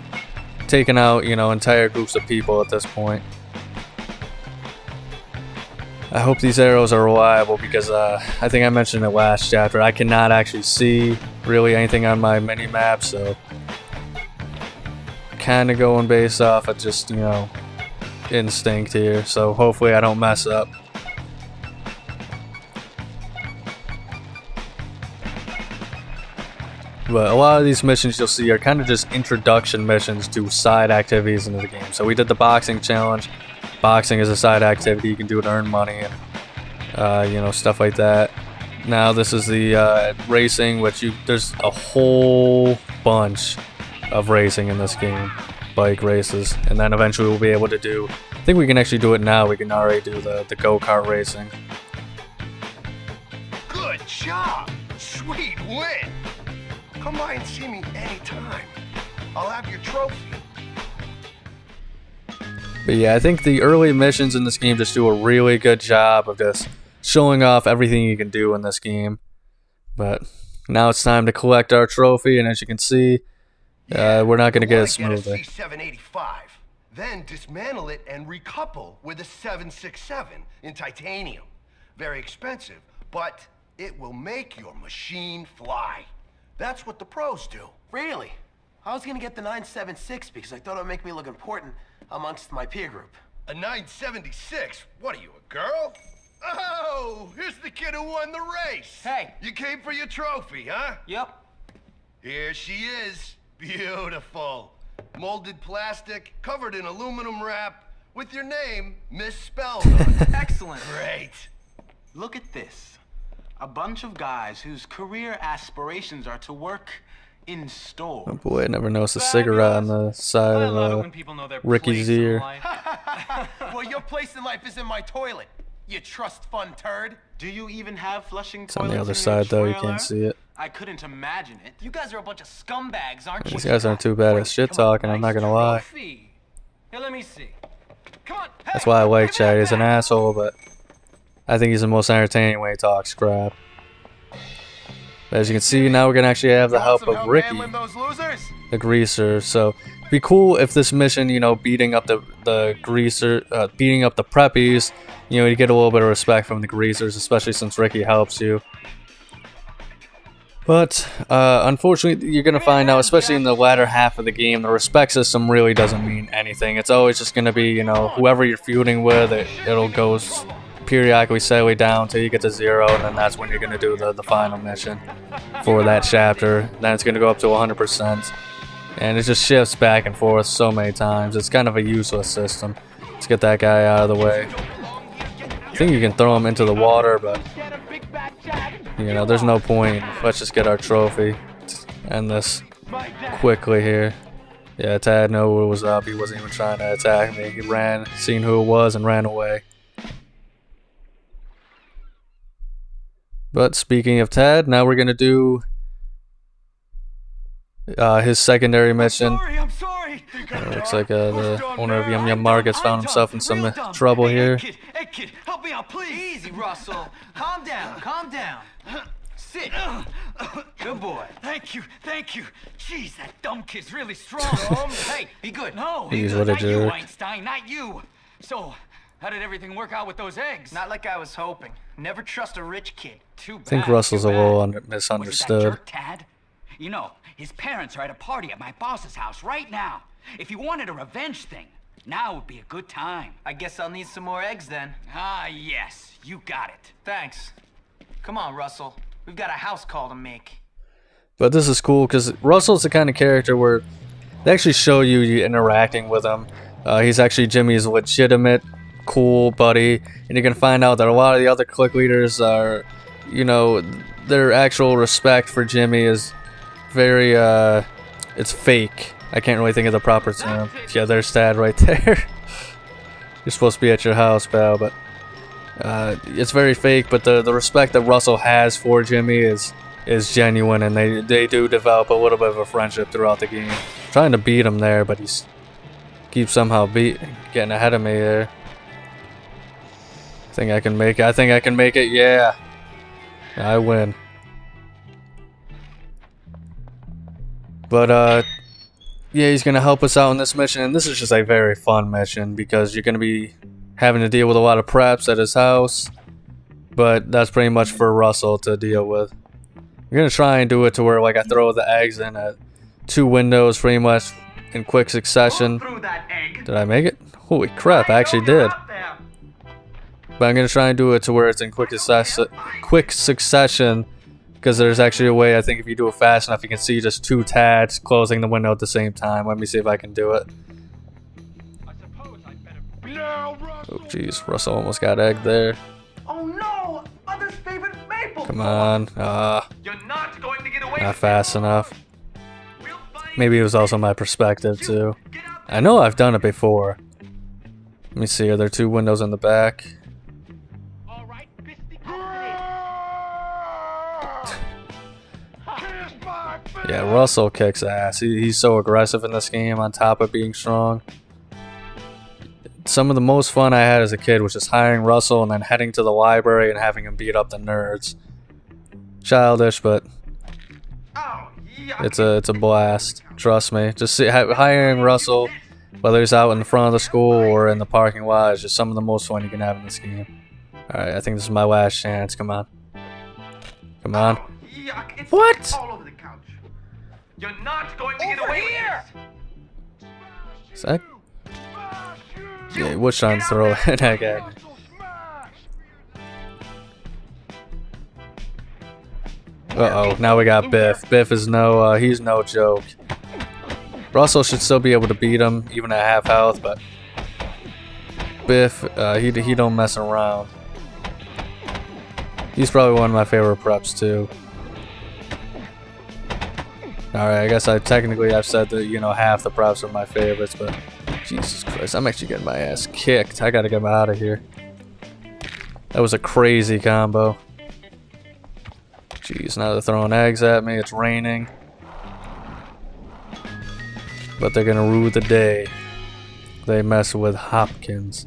taken out, you know, entire groups of people at this point. I hope these arrows are reliable, because I think I mentioned in the last chapter, I cannot actually see really anything on my mini map, so kind of going based off of just, you know, instinct here. So hopefully I don't mess up. But a lot of these missions you'll see are kind of just introduction missions to side activities into the game. So we did the boxing challenge. Boxing is a side activity you can do to earn money and you know, stuff like that. Now this is the racing, which there's a whole bunch of racing in this game, bike races, and then eventually we'll be able to do, I think we can actually do it now, we can already do the go-kart racing. Good job! Sweet win! Come by and see me anytime. I'll have your trophy. But yeah, I think the early missions in this game just do a really good job of just showing off everything you can do in this game. But now it's time to collect our trophy, and as you can see, we're not going to get it smoothly. C785, then dismantle it and recouple with a 767 in titanium. Very expensive, but it will make your machine fly. That's what the pros do. Really? I was gonna get the 976 because I thought it would make me look important amongst my peer group. A 976? What are you, a girl? Oh, here's the kid who won the race. Hey. You came for your trophy, huh? Yep. Here she is. Beautiful. Molded plastic, covered in aluminum wrap, with your name misspelled on it. Excellent. Great. Look at this. A bunch of guys whose career aspirations are to work in stores. Oh boy, I never noticed a cigarette on the side I love it of when people know their Ricky's place in ear. life. Well, your place in life is in my toilet, you trust fund turd. Do you even have flushing It's on toilets the other in side your though, you trailer? can't see it. I couldn't imagine it. You guys are a bunch of scumbags, aren't you? These guys aren't too bad at shit talking, I'm not gonna lie. Trophy. Here, let me see. Come on. That's why I like Chad. He's an asshole, but I think he's the most entertaining when he talks crap. But as you can see, now we're gonna actually have the help of Ricky, Those losers? the greaser. So it'd be cool if this mission, you know, beating up the greaser, beating up the preppies, you know, you get a little bit of respect from the greasers, especially since Ricky helps you. But unfortunately, you're gonna find out, especially in the latter half of the game, the respect system really doesn't mean anything. It's always just gonna be, you know, whoever you're feuding with, it'll go periodically steadily down until you get to 0, and then that's when you're gonna do the final mission for that chapter. Then it's gonna go up to 100%, and it just shifts back and forth so many times. It's kind of a useless system. Let's get that guy out of the way. I think you can throw him into the water, but you know, there's no point. Let's just get our trophy. End this quickly here. Yeah, Tad knew what was up. He wasn't even trying to attack me. He ran, seen who it was, and ran away. But speaking of Tad, now we're gonna do his secondary mission. I'm sorry. Looks like the owner of Yum Yum Markets found himself in some trouble here. Hey kid, help me out, please. Easy, Russell. Calm down, calm down. Sit. Good boy. Thank you. Jeez, that dumb kid's really strong. Hey, be good. No, He's what a not you, jerk. Einstein, not you. So, how did everything work out with those eggs? Not like I was hoping. Never trust a rich kid. Too bad. I think Russell's too a bad. little Was it that misunderstood. jerk, Tad? You know, his parents are at a party at my boss's house right now. If you wanted a revenge thing, now would be a good time. I guess I'll need some more eggs then. Ah, yes. You got it. Thanks. Come on, Russell. We've got a house call to make. But this is cool because Russell's the kind of character where they actually show you interacting with him. He's actually Jimmy's legitimate, cool buddy, and you're gonna find out that a lot of the other clique leaders are, you know, their actual respect for Jimmy is very, it's fake. I can't really think of the proper term. Yeah, there's Tad right there. You're supposed to be at your house, pal, but it's very fake. But the respect that Russell has for Jimmy is genuine, and they do develop a little bit of a friendship throughout the game. Trying to beat him there, but he's keeps somehow getting ahead of me there. I think I can make it. Yeah, I win. But yeah, he's gonna help us out in this mission, and this is just a very fun mission because you're gonna be having to deal with a lot of preps at his house, but that's pretty much for Russell to deal with. We're gonna try and do it to where like I throw the eggs in at 2 windows pretty much in quick succession. Did I make it? Holy crap, I actually did. But I'm gonna try and do it to where it's in quick succession, because there's actually a way, I think if you do it fast enough, you can see just 2 Tads closing the window at the same time. Let me see if I can do it. Oh jeez, Russell almost got egged there. Oh no! Mother's favorite maple! Come on. You're not going to get away Not fast enough. Maybe it was also my perspective too. I know I've done it before. Let me see, are there 2 windows in the back? Yeah, Russell kicks ass. He's so aggressive in this game on top of being strong. Some of the most fun I had as a kid was just hiring Russell and then heading to the library and having him beat up the nerds. Childish, but it's a blast. Trust me. Just hiring Russell, whether he's out in the front of the school or in the parking lot, is just some of the most fun you can have in this game. Alright, I think this is my last chance. Come on. Come on. What? You're not going to get away with this. Is that? Yeah, he was trying to throw it at me. Uh-oh, now we got Biff. Biff is he's no joke. Russell should still be able to beat him, even at half health, but Biff, he don't mess around. He's probably one of my favorite preps too. Alright, I guess I've said that, you know, half the preps are my favorites, but Jesus Christ, I'm actually getting my ass kicked. I gotta get him out of here. That was a crazy combo. Jeez, now they're throwing eggs at me. It's raining. But they're gonna rue the day they mess with Hopkins.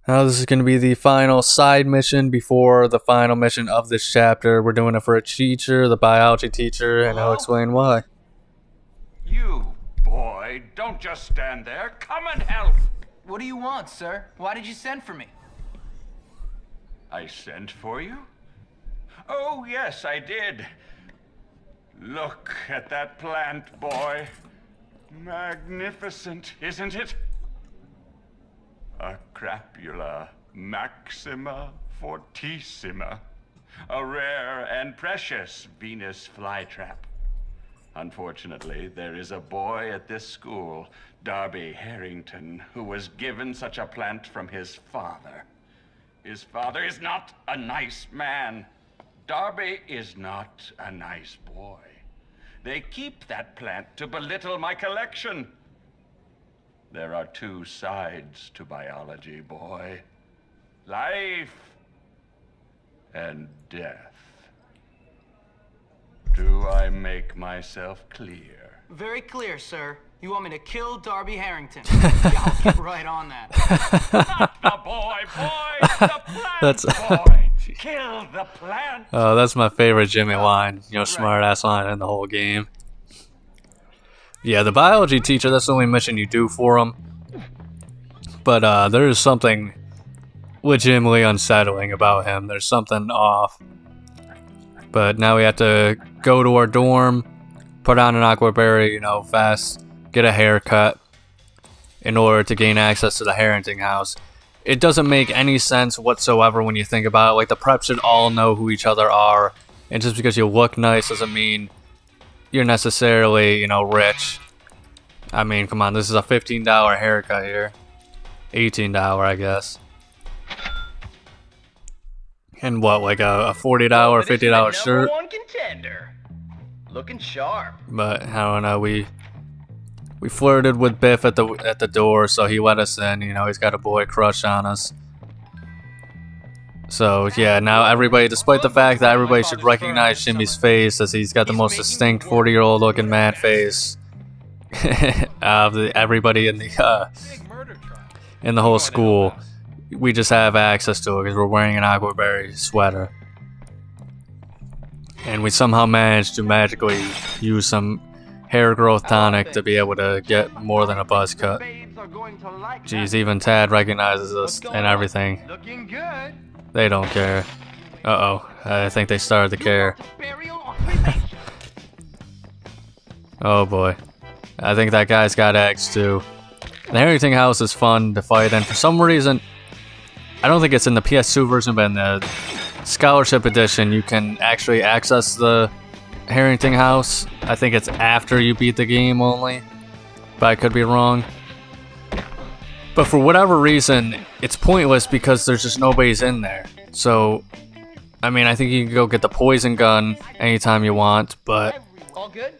Now this is gonna be the final side mission before the final mission of this chapter. We're doing it for a teacher, the biology teacher, and I'll explain why. You, boy, don't just stand there. Come and help. What do you want, sir? Why did you send for me? I sent for you? Oh, yes, I did. Look at that plant, boy. Magnificent, isn't it? A crapula maxima fortissima. A rare and precious Venus flytrap. Unfortunately, there is a boy at this school, Darby Harrington, who was given such a plant from his father. His father is not a nice man. Darby is not a nice boy. They keep that plant to belittle my collection. There are two sides to biology, boy. Life and death. Do I make myself clear? Very clear, sir. You want me to kill Darby Harrington? Yeah, I'll get right on that. Not the boy, the plant, boy. Kill the plant. Oh, that's my favorite Jimmy line. You know, smart ass line in the whole game. Yeah, the biology teacher, that's the only mission you do for him. But there is something legitimately unsettling about him. There's something off. But now we have to go to our dorm, put on an aqua berry, you know, fast, get a haircut in order to gain access to the Harrington house. It doesn't make any sense whatsoever when you think about it. Like, the preps should all know who each other are, and just because you look nice doesn't mean you're necessarily, you know, rich. I mean, come on, this is a $15 haircut here. $18, I guess. And what, like a $40, $50 shirt? One contender. Looking sharp. But I don't know, we flirted with Biff at the door, so he let us in. You know, he's got a boy crush on us. So yeah, now everybody, despite the fact that everybody should recognize Jimmy's face, as he's got the most distinct 40-year-old looking man face of everybody in the whole school, we just have access to it because we're wearing an aquaberry sweater. And we somehow managed to magically use some hair growth tonic to be able to get more than a buzz cut. Jeez, even Tad recognizes us and everything. They don't care. Uh-oh, I think they started to care. Oh boy. I think that guy's got eggs too. The Harrington house is fun to fight in. For some reason, I don't think it's in the PS2 version, but in the Scholarship Edition, you can actually access the Harrington house. I think it's after you beat the game only, but I could be wrong. But for whatever reason, it's pointless because there's just nobody's in there. So, I mean, I think you can go get the poison gun anytime you want, but All good?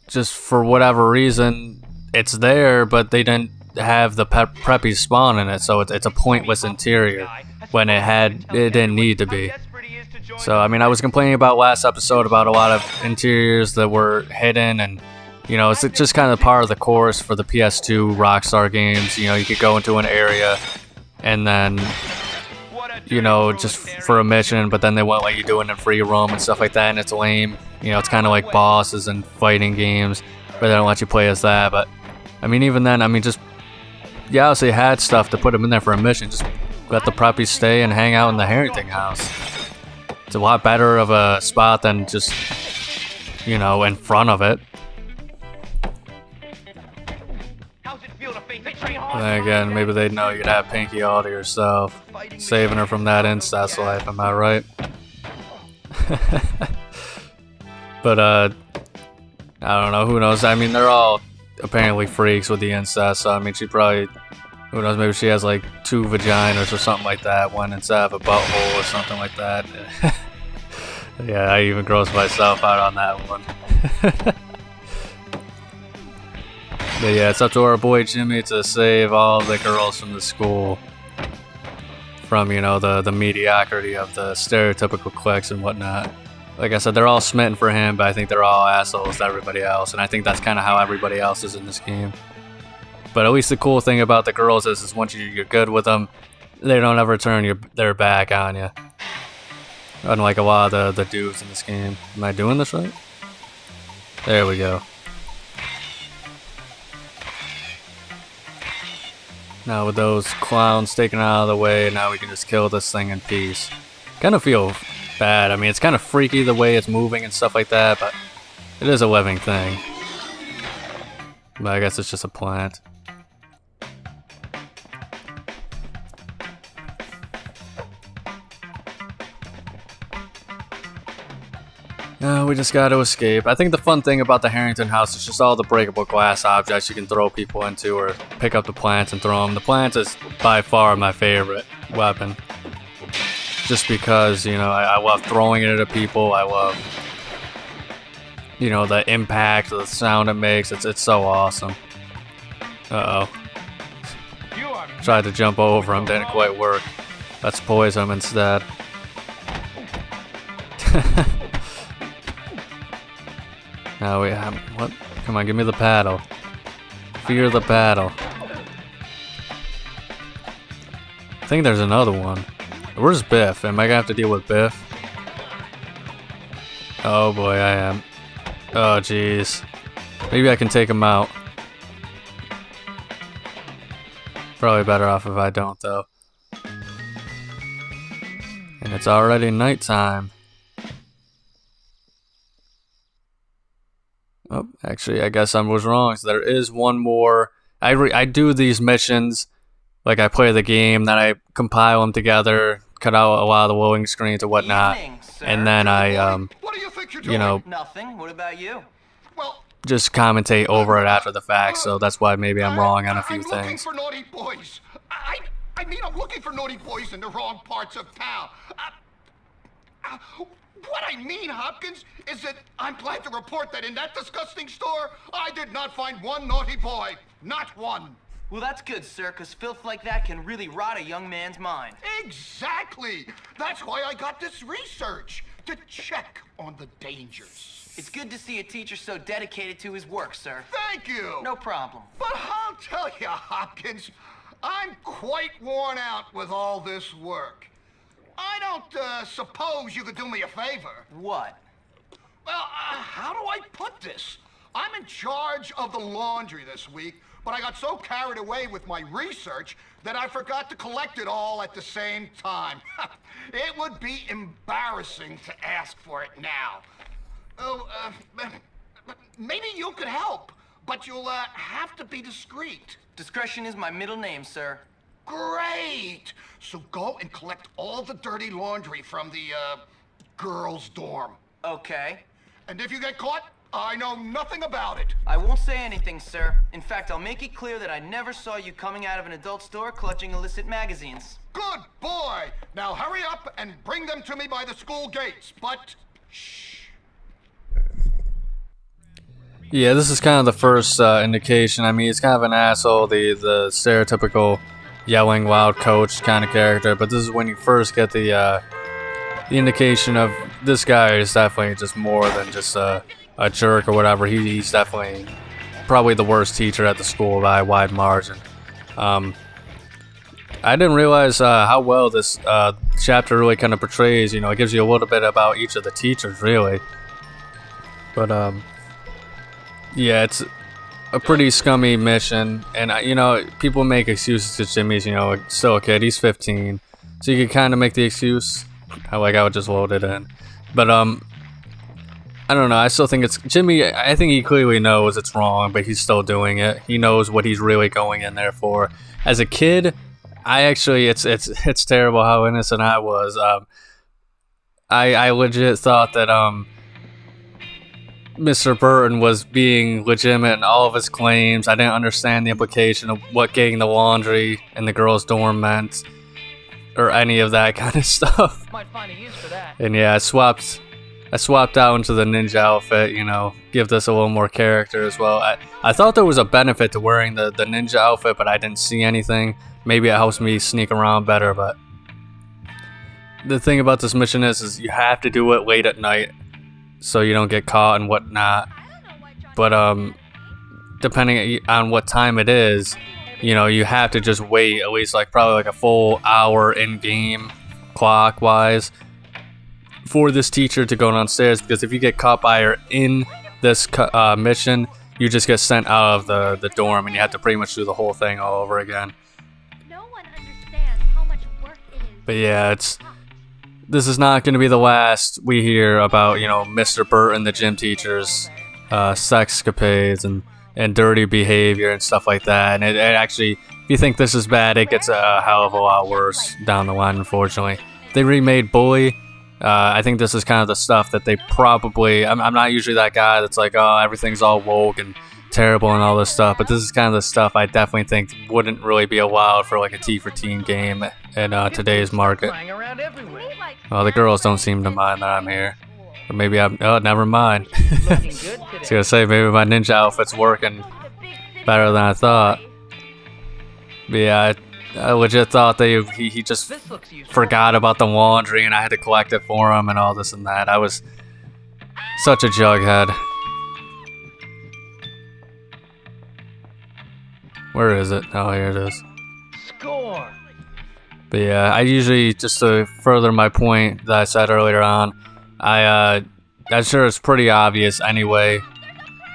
just for whatever reason, it's there, but they didn't have the preppy spawn in it, so it's a pointless interior when it didn't need to be. So, I mean, I was complaining about last episode about a lot of interiors that were hidden, and you know, it's just kind of part of the course for the PS2 Rockstar games. You know, you could go into an area and then, you know, just for a mission, but then they won't let you do it in free roam and stuff like that, and it's lame. You know, it's kind of like bosses and fighting games where they don't let you play as that. But I mean, even then, I mean, just yeah, obviously had stuff to put them in there for a mission. Just let the preppies stay and hang out in the Harrington house. It's a lot better of a spot than just, you know, in front of it. And then again, maybe they'd know you'd have Pinky all to yourself. Saving her from that incest life, am I right? But, I don't know, who knows? I mean, they're all apparently freaks with the incest, so I mean, she probably, who knows, maybe she has like 2 vaginas or something like that, one instead of a butthole or something like that. Yeah, I even grossed myself out on that one. But yeah, it's up to our boy Jimmy to save all the girls from the school from, you know, the mediocrity of the stereotypical kliqs and whatnot. Like I said, they're all smitten for him, but I think they're all assholes to everybody else, and I think that's kind of how everybody else is in this game. But at least the cool thing about the girls is once you're good with them, they don't ever turn their back on you. Unlike a lot of the dudes in this game. Am I doing this right? There we go. Now with those clowns taken out of the way, now we can just kill this thing in peace. Kind of feel bad. I mean, it's kind of freaky the way it's moving and stuff like that, but it is a living thing. But I guess it's just a plant. We just gotta escape. I think the fun thing about the Harrington house is just all the breakable glass objects you can throw people into or pick up the plants and throw them. The plant is by far my favorite weapon. Just because, you know, I love throwing it at people. I love, you know, the impact, the sound it makes. It's so awesome. Uh-oh. Tried to jump over him, didn't quite work. Let's poison him instead. Now we have, what? Come on, give me the paddle. Fear the paddle. I think there's another one. Where's Biff? Am I gonna have to deal with Biff? Oh boy, I am. Oh jeez. Maybe I can take him out. Probably better off if I don't though. And it's already nighttime. Oh, actually, I guess I was wrong. So there is one more. I do these missions, like I play the game, then I compile them together, cut out a lot of the loading screens and whatnot, and then I, you know, Nothing. What about you? Well, just commentate over it after the fact. So that's why maybe I'm wrong on a few I'm looking things. for naughty boys. I mean, I'm looking for naughty boys in the wrong parts of town. What I mean, Hopkins, is that I'm glad to report that in that disgusting store, I did not find one naughty boy. Not one. Well, that's good, sir, because filth like that can really rot a young man's mind. Exactly. That's why I got this research, to check on the dangers. It's good to see a teacher so dedicated to his work, sir. Thank you. No problem. But I'll tell you, Hopkins, I'm quite worn out with all this work. I don't suppose you could do me a favor. What? Well, how do I put this? I'm in charge of the laundry this week, but I got so carried away with my research that I forgot to collect it all at the same time. It would be embarrassing to ask for it now. Oh, maybe you could help, but you'll have to be discreet. Discretion is my middle name, sir. Great! So go and collect all the dirty laundry from the, girls' dorm. Okay. And if you get caught, I know nothing about it. I won't say anything, sir. In fact, I'll make it clear that I never saw you coming out of an adult store clutching illicit magazines. Good boy! Now hurry up and bring them to me by the school gates, but shh. Yeah, this is kind of the first indication. I mean, he's kind of an asshole, the stereotypical yelling loud coach kind of character, but this is when you first get the indication of this guy is definitely just more than just a jerk or whatever. He's definitely probably the worst teacher at the school by a wide margin. I didn't realize how well this chapter really kind of portrays, you know, it gives you a little bit about each of the teachers, really. But yeah, it's a pretty scummy mission, and you know, people make excuses to Jimmy's, you know, still a kid, he's 15, so you can kind of make the excuse, I would just load it in. But I don't know. I still think it's Jimmy. I think he clearly knows it's wrong, but he's still doing it. He knows what he's really going in there for. As a kid, I actually it's terrible how innocent I was. I legit thought that Mr. Burton was being legitimate in all of his claims. I didn't understand the implication of what getting the laundry in the girls' dorm meant, or any of that kind of stuff. Might find a use for that. And yeah, I swapped out into the ninja outfit, you know, give this a little more character as well. I thought there was a benefit to wearing the ninja outfit, but I didn't see anything. Maybe it helps me sneak around better, but the thing about this mission is you have to do it late at night so you don't get caught and whatnot. But depending on what time it is, you know, you have to just wait at least probably a full hour in game clock-wise for this teacher to go downstairs, because if you get caught by her in this mission, you just get sent out of the dorm and you have to pretty much do the whole thing all over again. No one understands how much work it is. But yeah, this is not going to be the last we hear about, you know, Mr. Burton, the gym teacher's sexcapades and dirty behavior and stuff like that. And it actually, if you think this is bad, it gets a hell of a lot worse down the line, unfortunately. They remade Bully. I think this is kind of the stuff that they probably... I'm not usually that guy that's like, oh, everything's all woke and terrible and all this stuff, but this is kind of the stuff I definitely think wouldn't really be allowed for a T for teen game in today's market. Well, the girls don't seem to mind that I'm here. Or maybe I'm... Oh, never mind. I was gonna say, maybe my ninja outfit's working better than I thought. But yeah, I legit thought that he just forgot about the laundry and I had to collect it for him and all this and that. I was such a jughead. Where is it? Oh, here it is. Score. But yeah, I usually, just to further my point that I said earlier on, I'm sure it's pretty obvious anyway,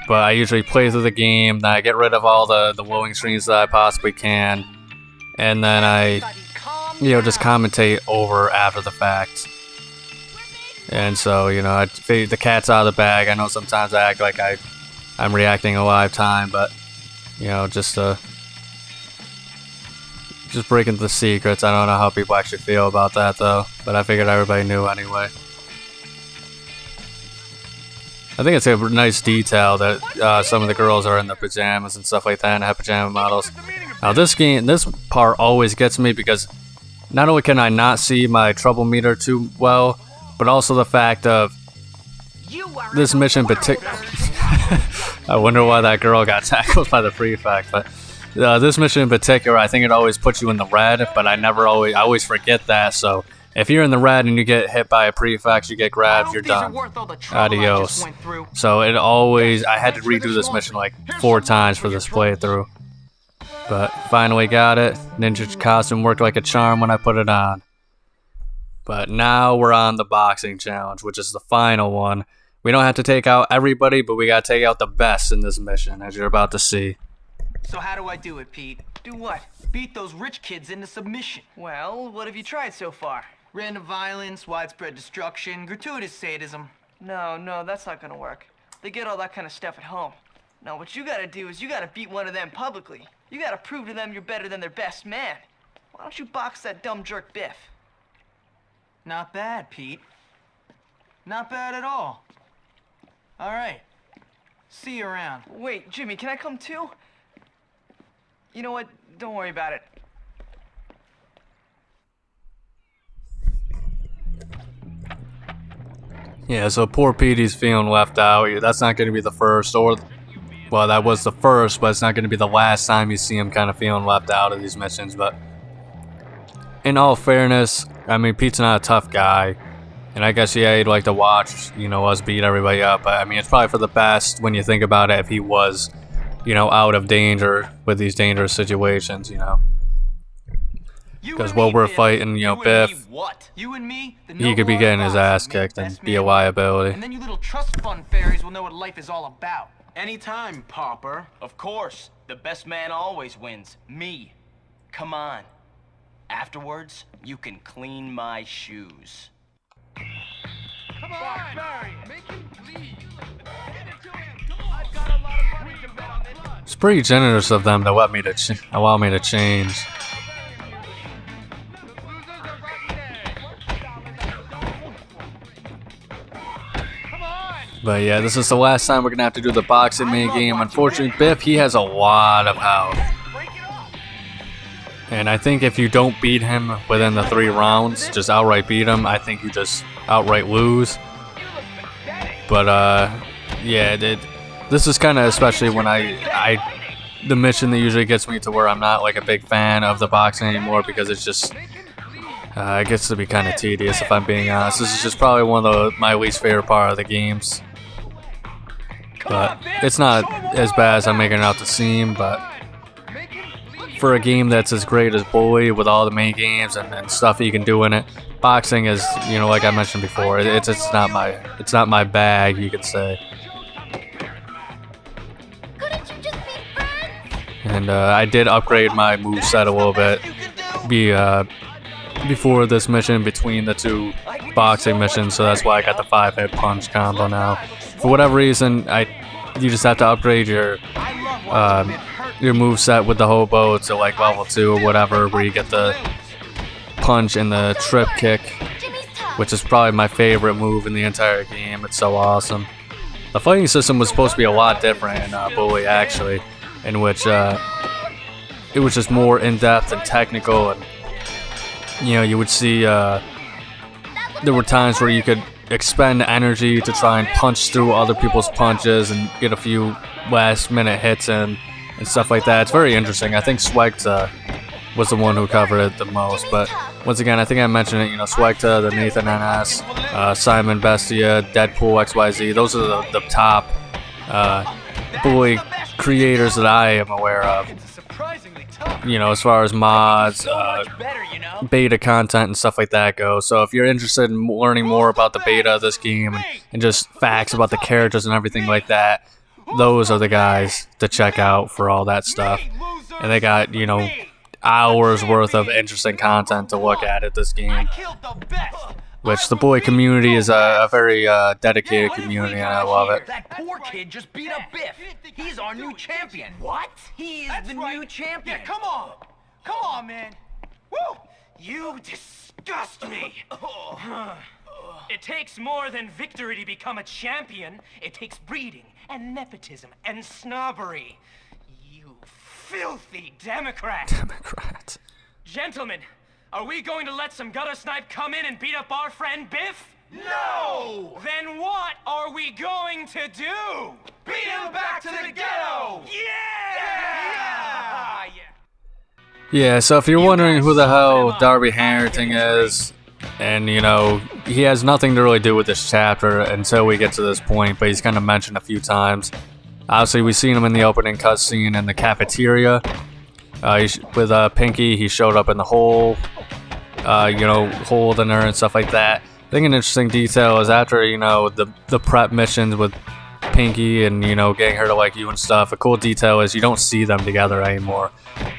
but I usually play through the game, then I get rid of all the loading screens that I possibly can, and then I, you know, just commentate over after the fact. And so, you know, the cat's out of the bag. I know sometimes I act like I'm reacting in live time, but, you know, just breaking the secrets. I don't know how people actually feel about that, though, but I figured everybody knew anyway. I think it's a nice detail that some of the girls are in their pajamas and stuff like that and have pajama models. Now this part always gets me because not only can I not see my trouble meter too well, but also the fact of this mission particular. I wonder why that girl got tackled by the prefect, but this mission in particular, I think it always puts you in the red, but I always forget that, so if you're in the red and you get hit by a prefect, you get grabbed, you're done. Adios. So it always, I had to redo this mission 4 times for this playthrough. But finally got it. Ninja costume worked like a charm when I put it on. But now we're on the boxing challenge, which is the final one. We don't have to take out everybody, but we gotta take out the best in this mission, as you're about to see. So how do I do it, Pete? Do what? Beat those rich kids into submission. Well, what have you tried so far? Random violence, widespread destruction, gratuitous sadism. No, that's not gonna work. They get all that kind of stuff at home. No, what you gotta do is you gotta beat one of them publicly. You gotta prove to them you're better than their best man. Why don't you box that dumb jerk Biff? Not bad, Pete. Not bad at all. All right. See you around. Wait, Jimmy, can I come too? You know what? Don't worry about it. Yeah, so poor Petey's feeling left out. That's not going to be the first, well, that was the first, but it's not going to be the last time you see him kind of feeling left out of these missions. But in all fairness, I mean, Pete's not a tough guy, and I guess, yeah, he'd like to watch, you know, us beat everybody up, but I mean, it's probably for the best when you think about it if he was, you know, out of danger with these dangerous situations, you know. Because while we're fighting, you know, Biff, You and me, he could be getting his ass kicked and be a liability. And then you little trust fund fairies will know what life is all about. Anytime, pauper. Of course. The best man always wins. Me. Come on. Afterwards, you can clean my shoes. It's pretty generous of them to let me allow me to change. But yeah, this is the last time we're gonna have to do the boxing mini game. Unfortunately, Biff, he has a lot of health. And I think if you don't beat him within the 3 rounds, just outright beat him, I think you just outright lose. But yeah, this is kind of especially when the mission that usually gets me to where I'm not like a big fan of the boxing anymore, because it's just it gets to be kind of tedious if I'm being honest. This is just probably one of my least favorite part of the games. But it's not as bad as I'm making it out to seem, but for a game that's as great as Bully with all the mini games and stuff you can do in it, boxing is, you know, like I mentioned before, it's not my bag, you could say. And I did upgrade my moveset a little bit before this mission, between the 2 boxing missions, so that's why I got the 5-hit punch combo now. For whatever reason, you just have to upgrade your moveset with the hobo to like level 2 or whatever, where you get the punch and the trip kick, which is probably my favorite move in the entire game. It's so awesome. The fighting system was supposed to be a lot different in Bully, actually, in which it was just more in-depth and technical, and you know, you would see there were times where you could expend energy to try and punch through other people's punches and get a few last-minute hits in and stuff like that. It's very interesting. I think Swegta was the one who covered it the most, but once again, I think I mentioned it, you know, Swegta, the Nathan NS, Simon Bestia, Deadpool XYZ, those are the top Bully creators that I am aware of, you know, as far as mods, beta content and stuff like that goes. So if you're interested in learning more about the beta of this game and just facts about the characters and everything like that, those are the guys to check out for all that stuff. And they got, you know, hours worth of interesting content to look at this game, which the Bully community is a very dedicated community, and I love it. That poor kid just beat up Biff. He's our new champion. What? He is the new champion. Yeah, come on. Come on, man. Woo! You disgust me. It takes more than victory to become a champion. It takes breeding and nepotism and snobbery. You filthy Democrat. Gentlemen, are we going to let some gutter snipe come in and beat up our friend Biff? No! Then what are we going to do? Beat him back to the ghetto! Yeah! Yeah, so if you're wondering who the hell Darby Harrington is, and you know, he has nothing to really do with this chapter until we get to this point, but he's kind of mentioned a few times. Obviously, we've seen him in the opening cutscene in the cafeteria. With Pinky, he showed up in the hole, you know, holding her and stuff like that. I think an interesting detail is after, you know, the prep missions with Pinky and, you know, getting her to like you and stuff, a cool detail is you don't see them together anymore.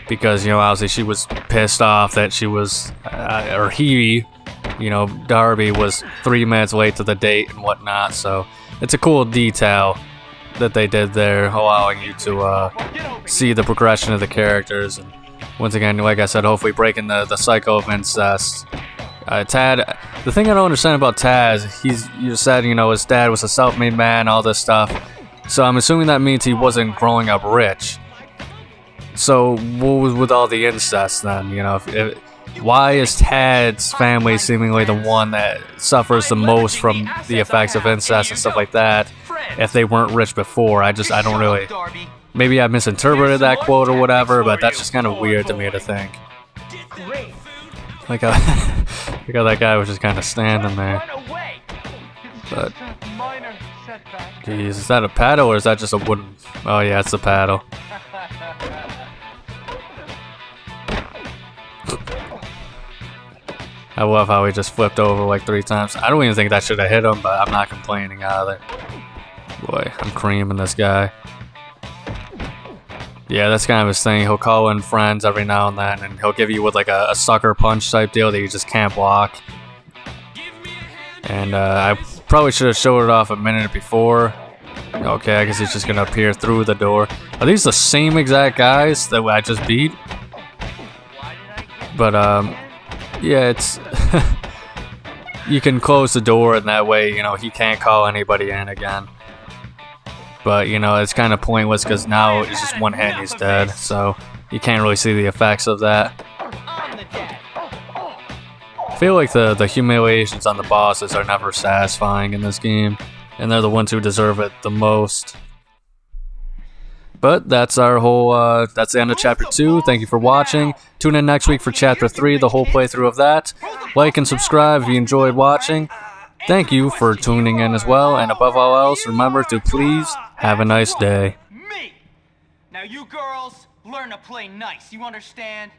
Because, you know, obviously she was pissed off that she was, or he, you know, Darby was 3 minutes late to the date and whatnot. So it's a cool detail that they did there, allowing you to see the progression of the characters. And once again, like I said, hopefully breaking the cycle of incest. Tad, the thing I don't understand about Taz, you said, you know, his dad was a self-made man, all this stuff. So I'm assuming that means he wasn't growing up rich. So what was with all the incest then? You know, why is Tad's family seemingly the one that suffers the most from the effects of incest and stuff like that, if they weren't rich before? I don't really... Maybe I misinterpreted that quote or whatever, but that's just kind of weird to me to think. Like how that guy was just kind of standing there. But, geez, is that a paddle or is that just a wooden... Oh yeah, it's a paddle. I love how he just flipped over like 3 times. I don't even think that should have hit him, but I'm not complaining either. Boy, I'm creaming this guy. Yeah, that's kind of his thing. He'll call in friends every now and then, and he'll give you with like a sucker punch type deal that you just can't block. And I Probably should have showed it off a minute before. Okay, I guess he's just gonna appear through the door. Are these the same exact guys that I just beat? But yeah, it's you can close the door and that way, you know, he can't call anybody in again. But you know, it's kind of pointless because now it's just one hit and he's dead, so you can't really see the effects of that. I feel like the humiliations on the bosses are never satisfying in this game, and they're the ones who deserve it the most. But that's our whole, that's the end of Chapter 2. Thank you for watching. Tune in next week for Chapter 3, the whole playthrough of that. Like and subscribe if you enjoyed watching. Thank you for tuning in as well, and above all else, remember to please have a nice day. Me! Now you girls, learn to play nice, you understand?